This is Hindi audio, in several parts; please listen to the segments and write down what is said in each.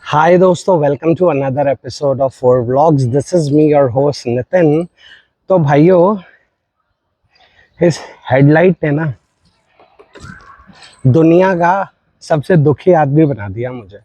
हाय दोस्तों, welcome to another episode of four vlogs. This is me your host Nitin. तो भाइयों, इस हेडलाइट ने ना दुनिया का सबसे दुखी आदमी बना दिया मुझे।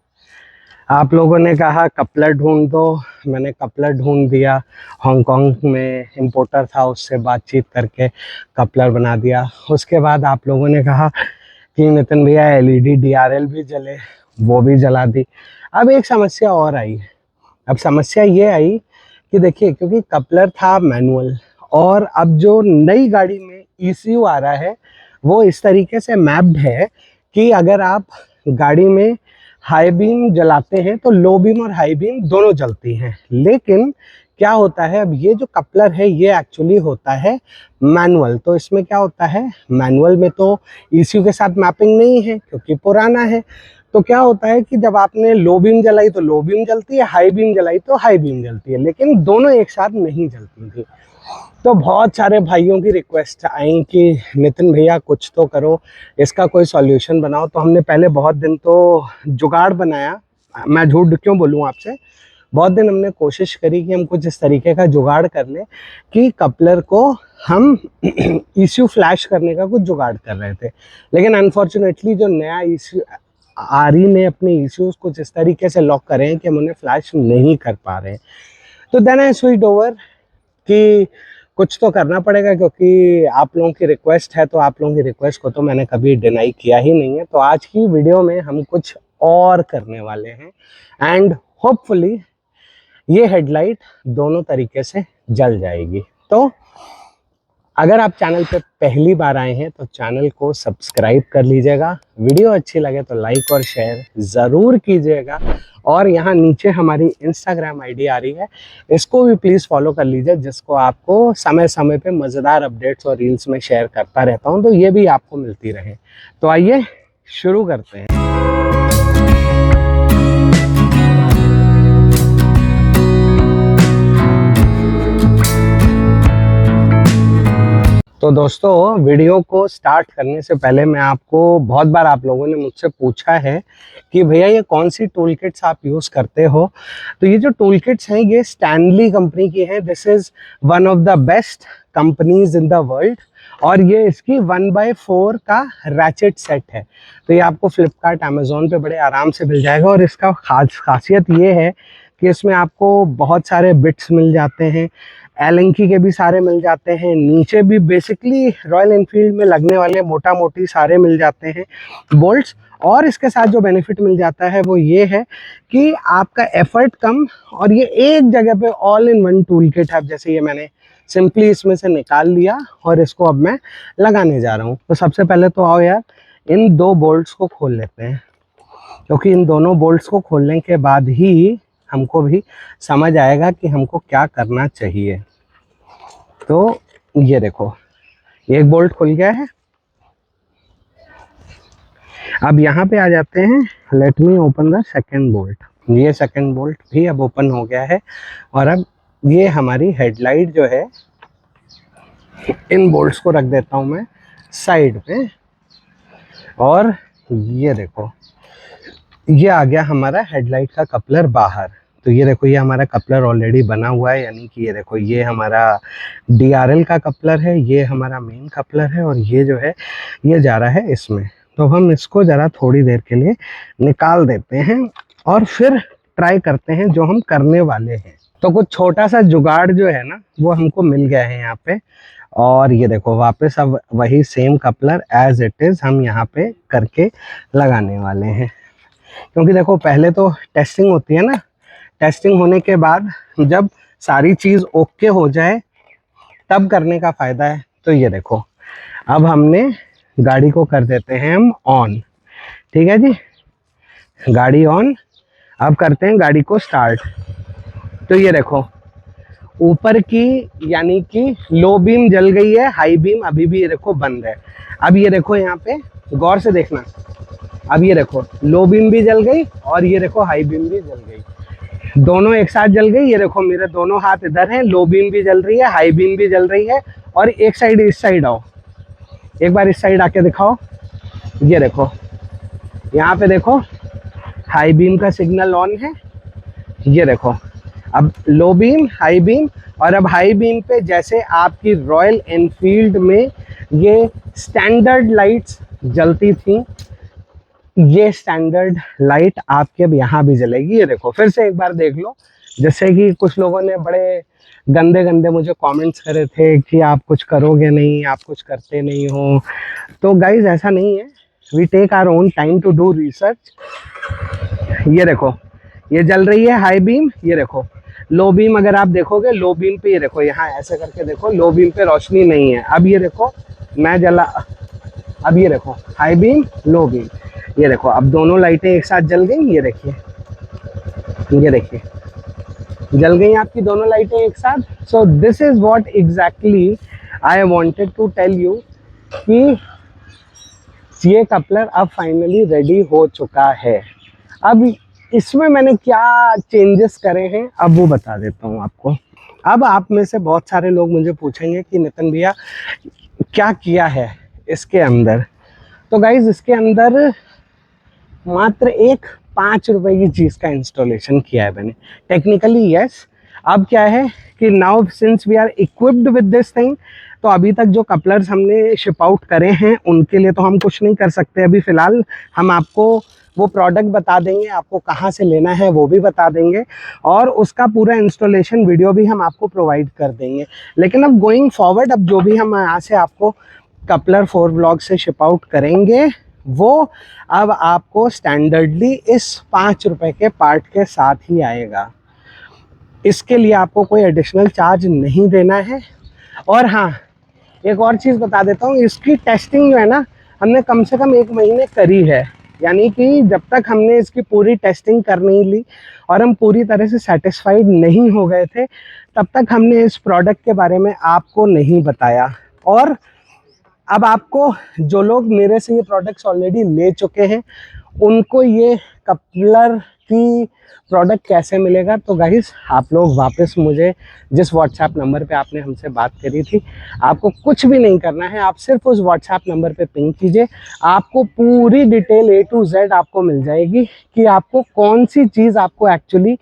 आप लोगों ने कहा कपलर ढूंढ दो, मैंने कपलर ढूंढ दिया। हांगकांग में इंपोर्टर था, उससे बातचीत करके कपलर बना दिया। उसके बाद आप लोगों ने कहा कि नितिन भैया एलईडी डीआरएल भी जले, वो भी जला दी। अब एक समस्या और आई। अब समस्या ये आई कि देखिए, क्योंकि कपलर था मैनुअल, और अब जो नई गाड़ी में ईसीयू आ रहा है वो इस तरीके से मैप्ड है कि अगर आप गाड़ी में हाई बीम जलाते हैं तो लो बीम और हाई बीम दोनों जलती हैं। लेकिन क्या होता है, अब ये जो कपलर है ये एक्चुअली होता है मैनुअल। तो इसमें क्या होता है, मैनुअल में तो ईसीयू के साथ मैपिंग नहीं है क्योंकि पुराना है। तो क्या होता है कि जब आपने लो बीम जलाई तो लो बीम जलती है, हाई बीम जलाई तो हाई बीम जलती है, लेकिन दोनों एक साथ नहीं जलती थी। तो बहुत सारे भाइयों की रिक्वेस्ट आई कि नितिन भैया कुछ तो करो, इसका कोई सॉल्यूशन बनाओ। तो हमने पहले बहुत दिन तो जुगाड़ बनाया। मैं झूठ क्यों बोलूँ आपसे, बहुत दिन हमने कोशिश करी कि हम कुछ इस तरीके का जुगाड़ कर लें कि कपलर को हम ईसीयू फ्लैश करने का कुछ जुगाड़ कर रहे थे। लेकिन अनफॉर्चुनेटली जो नया ईसीयू आरी ने अपने इश्यूज कुछ इस तरीके से लॉक करे हैं कि हम उन्हें फ्लैश नहीं कर पा रहे हैं। तो देन आई स्विच्ड ओवर कि कुछ तो करना पड़ेगा, क्योंकि आप लोगों की रिक्वेस्ट है। तो आप लोगों की रिक्वेस्ट को तो मैंने कभी डिनाई किया ही नहीं है। तो आज की वीडियो में हम कुछ और करने वाले हैं एंड होपफुली ये हेडलाइट दोनों तरीके से जल जाएगी। तो अगर आप चैनल पे पहली बार आए हैं तो चैनल को सब्सक्राइब कर लीजिएगा। वीडियो अच्छी लगे तो लाइक और शेयर ज़रूर कीजिएगा। और यहाँ नीचे हमारी इंस्टाग्राम आईडी आ रही है, इसको भी प्लीज़ फॉलो कर लीजिए, जिसको आपको समय समय पे मज़ेदार अपडेट्स और रील्स में शेयर करता रहता हूँ, तो ये भी आपको मिलती रहे। तो आइए शुरू करते हैं। तो दोस्तों, वीडियो को स्टार्ट करने से पहले मैं आपको, बहुत बार आप लोगों ने मुझसे पूछा है कि भैया ये कौन सी टूल किट्स आप यूज़ करते हो। तो ये जो टूल किट्स हैं ये स्टैनली कंपनी की हैं। This is one of the best companies in the world. और ये इसकी 1/4 का रैचेट सेट है। तो ये आपको फ्लिपकार्ट अमेज़ॉन पे बड़े आराम से मिल जाएगा। और इसका खासियत ये है कि इसमें आपको बहुत सारे बिट्स मिल जाते हैं, एलन की के भी सारे मिल जाते हैं, नीचे भी बेसिकली रॉयल एनफील्ड में लगने वाले मोटा मोटी सारे मिल जाते हैं बोल्ट्स। और इसके साथ जो बेनिफिट मिल जाता है वो ये है कि आपका एफर्ट कम, और ये एक जगह पे all in one tool kit है। जैसे ये मैंने सिंपली इसमें से निकाल लिया और इसको अब मैं लगाने जा रहा हूँ। तो सबसे पहले तो आओ यार, इन दो बोल्ट्स को खोल लेते हैं, क्योंकि इन दोनों बोल्ट्स को खोलने के बाद ही हमको भी समझ आएगा कि हमको क्या करना चाहिए। तो ये देखो, एक बोल्ट खुल गया है। अब यहाँ पे आ जाते हैं, let me open the second bolt. ये सेकेंड बोल्ट भी अब ओपन हो गया है। और अब ये हमारी हेडलाइट जो है, इन बोल्ट्स को रख देता हूँ मैं साइड पे। और ये देखो, ये आ गया हमारा हेडलाइट का कपलर बाहर। तो ये देखो, ये हमारा कपलर ऑलरेडी बना हुआ है, यानी कि ये देखो, ये हमारा डीआरएल का कपलर है, ये हमारा मेन कपलर है, और ये जो है ये जा रहा है इसमें। तो हम इसको ज़रा थोड़ी देर के लिए निकाल देते हैं और फिर ट्राई करते हैं जो हम करने वाले हैं। तो कुछ छोटा सा जुगाड़ जो है ना वो हमको मिल गया है यहाँ पे। और ये देखो, वापस अब वही same coupler as it is हम यहाँ पे करके लगाने वाले हैं। क्योंकि देखो, पहले तो टेस्टिंग होती है ना, टेस्टिंग होने के बाद जब सारी चीज़ ओके हो जाए तब करने का फ़ायदा है। तो ये देखो, अब हमने गाड़ी को कर देते हैं हम ऑन। ठीक है जी, गाड़ी ऑन। अब करते हैं गाड़ी को स्टार्ट। तो ये देखो, ऊपर की यानी कि लो बीम जल गई है, हाई बीम अभी भी ये देखो बंद है। अब ये देखो, यहाँ पे गौर से देखना, अब ये देखो लो बीम भी जल गई और ये देखो हाई बीम भी जल गई, दोनों एक साथ जल गई। ये देखो, मेरे दोनों हाथ इधर हैं, लो बीम भी जल रही है, हाई बीम भी जल रही है। और एक साइड, इस साइड आओ, एक बार इस साइड आके दिखाओ। ये देखो, यहाँ पे देखो, हाई बीम का सिग्नल ऑन है, ये देखो। अब लो बीम, हाई बीम, और अब हाई बीम पे जैसे आपकी रॉयल एनफील्ड में ये स्टैंडर्ड लाइट्स जलती थी, ये स्टैंडर्ड लाइट आपके अब यहाँ भी जलेगी। ये देखो, फिर से एक बार देख लो। जैसे कि कुछ लोगों ने बड़े गंदे गंदे मुझे कमेंट्स करे थे कि आप कुछ करोगे नहीं, आप कुछ करते नहीं हो। तो गाइज ऐसा नहीं है, we take our own time to do research. ये देखो, ये जल रही है हाई बीम, ये देखो। लो बीम अगर आप देखोगे, लो बीम पे ये देखो, यहाँ ऐसे करके देखो, लो बीम पे रोशनी नहीं है। अब ये देखो, मैं जला, अब ये देखो हाई बीम, लो बीम, ये देखो, अब दोनों लाइटें एक साथ जल गई। ये देखिए, ये देखिए, जल गई आपकी दोनों लाइटें एक साथ। So this is what exactly I wanted to tell you कि ये कपलर अब फाइनली रेडी हो चुका है। अब इसमें मैंने क्या चेंजेस करे हैं अब वो बता देता हूँ आपको। अब आप में से बहुत सारे लोग मुझे पूछेंगे कि नितिन भैया क्या किया है इसके अंदर। तो गाइज इसके अंदर मात्र एक 5 रुपए की चीज़ का इंस्टॉलेशन किया है मैंने। टेक्निकली यस, अब क्या है कि now since we are equipped with this thing, तो अभी तक जो कपलर्स हमने शिप आउट करे हैं उनके लिए तो हम कुछ नहीं कर सकते अभी फ़िलहाल। हम आपको वो प्रोडक्ट बता देंगे, आपको कहाँ से लेना है वो भी बता देंगे, और उसका पूरा इंस्टॉलेशन वीडियो भी हम आपको प्रोवाइड कर देंगे। लेकिन अब गोइंग फॉरवर्ड, अब जो भी हम यहाँ से आपको कपलर 4 व्लॉग से शिप आउट करेंगे वो अब आपको स्टैंडर्डली इस 5 रुपए के पार्ट के साथ ही आएगा। इसके लिए आपको कोई एडिशनल चार्ज नहीं देना है। और हाँ, एक और चीज़ बता देता हूँ, इसकी टेस्टिंग जो है ना, हमने कम से कम 1 महीने करी है। यानी कि जब तक हमने इसकी पूरी टेस्टिंग कर नहीं ली और हम पूरी तरह से सेटिस्फाइड नहीं हो गए थे, तब तक हमने इस प्रोडक्ट के बारे में आपको नहीं बताया। और अब आपको, जो लोग मेरे से ये प्रोडक्ट्स ऑलरेडी ले चुके हैं, उनको ये कपलर की प्रोडक्ट कैसे मिलेगा, तो गाइस आप लोग वापस मुझे जिस व्हाट्सएप नंबर पे आपने हमसे बात करी थी, आपको कुछ भी नहीं करना है, आप सिर्फ उस व्हाट्सएप नंबर पे पिंग कीजिए। आपको पूरी डिटेल A to Z आपको मिल जाएगी कि आपको कौन सी चीज़ आपको एक्चुअली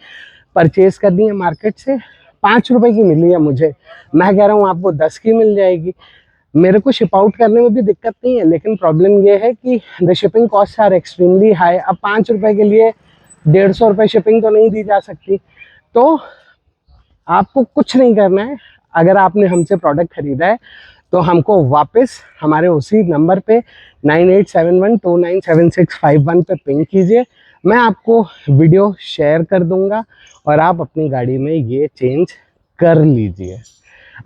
परचेज करनी है मार्केट से। 5 रुपए की मिली है मुझे, मैं कह रहा हूँ आपको 10 की मिल जाएगी। मेरे को शिप आउट करने में भी दिक्कत नहीं है, लेकिन प्रॉब्लम ये है कि the shipping cost are extremely high. अब 5 रुपए के लिए 150 रुपये शिपिंग तो नहीं दी जा सकती। तो आपको कुछ नहीं करना है, अगर आपने हमसे प्रोडक्ट खरीदा है तो हमको वापस हमारे उसी नंबर पे 9871297651 पे पिंग कीजिए। मैं आपको वीडियो शेयर कर दूंगा और आप अपनी गाड़ी में ये चेंज कर लीजिए।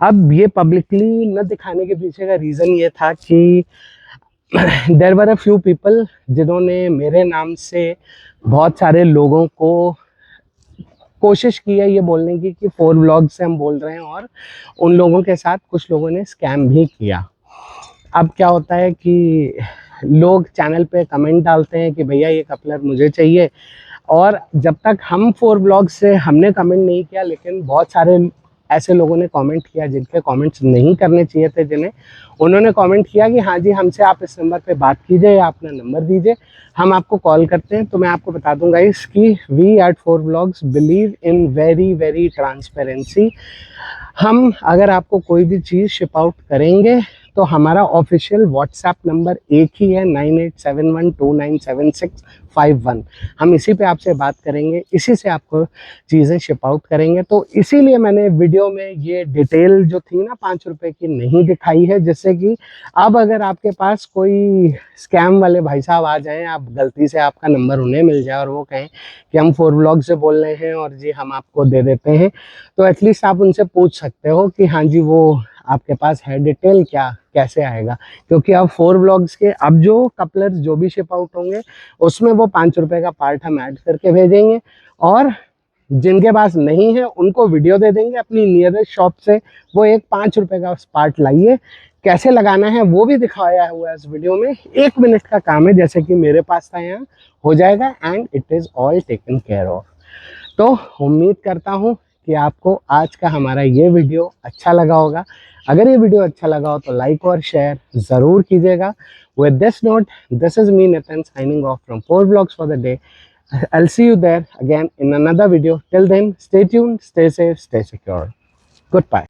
अब ये पब्लिकली न दिखाने के पीछे का रीज़न ये था कि there were a few people जिन्होंने मेरे नाम से बहुत सारे लोगों को कोशिश की है ये बोलने की कि 4 व्लॉग से हम बोल रहे हैं, और उन लोगों के साथ कुछ लोगों ने स्कैम भी किया। अब क्या होता है कि लोग चैनल पे कमेंट डालते हैं कि भैया ये कपलर मुझे चाहिए, और जब तक हम 4 व्लॉग से हमने कमेंट नहीं किया, लेकिन बहुत सारे ऐसे लोगों ने कमेंट किया जिनके कमेंट्स नहीं करने चाहिए थे, जिन्हें उन्होंने कमेंट किया कि हाँ जी हमसे आप इस नंबर पे बात कीजिए या अपना नंबर दीजिए, हम आपको कॉल करते हैं। तो मैं आपको बता दूंगा इसकी, we at 4 vlogs believe in very very transparency. हम अगर आपको कोई भी चीज़ शिप आउट करेंगे तो हमारा ऑफिशियल व्हाट्सएप नंबर एक ही है, 9871297651। हम इसी पे आपसे बात करेंगे, इसी से आपको चीज़ें शिप आउट करेंगे। तो इसीलिए मैंने वीडियो में ये डिटेल जो थी ना 5 रुपए की नहीं दिखाई है, जिससे कि अब अगर आपके पास कोई स्कैम वाले भाई साहब आ जाएं, आप गलती से आपका नंबर उन्हें मिल जाए और वो कहें कि हम 4 व्लॉग से बोल रहे हैं और जी हम आपको दे देते हैं, तो एटलीस्ट आप उनसे पूछ सकते हो कि हाँ जी वो आपके पास है डिटेल, क्या कैसे आएगा। क्योंकि अब 4 व्लॉग्स के अब जो कपलर्स जो भी शिप आउट होंगे उसमें वो 5 रुपए का पार्ट हम ऐड करके भेजेंगे, और जिनके पास नहीं है उनको वीडियो दे देंगे अपनी नियरेस्ट शॉप से, वो एक 5 रुपए का पार्ट लाइए, कैसे लगाना है वो भी दिखाया हुआ है इस वीडियो में। 1 मिनट का काम है, जैसे कि मेरे पास था, यहाँ हो जाएगा and it is all taken care of. तो उम्मीद करता हूँ कि आपको आज का हमारा ये वीडियो अच्छा लगा होगा। अगर ये वीडियो अच्छा लगा हो तो लाइक और शेयर ज़रूर कीजिएगा। With this note, this is me Nitin signing off from 4 vlogs for the day. I'll see you there again in another video. Till then, stay tuned, stay safe, stay secure. Goodbye.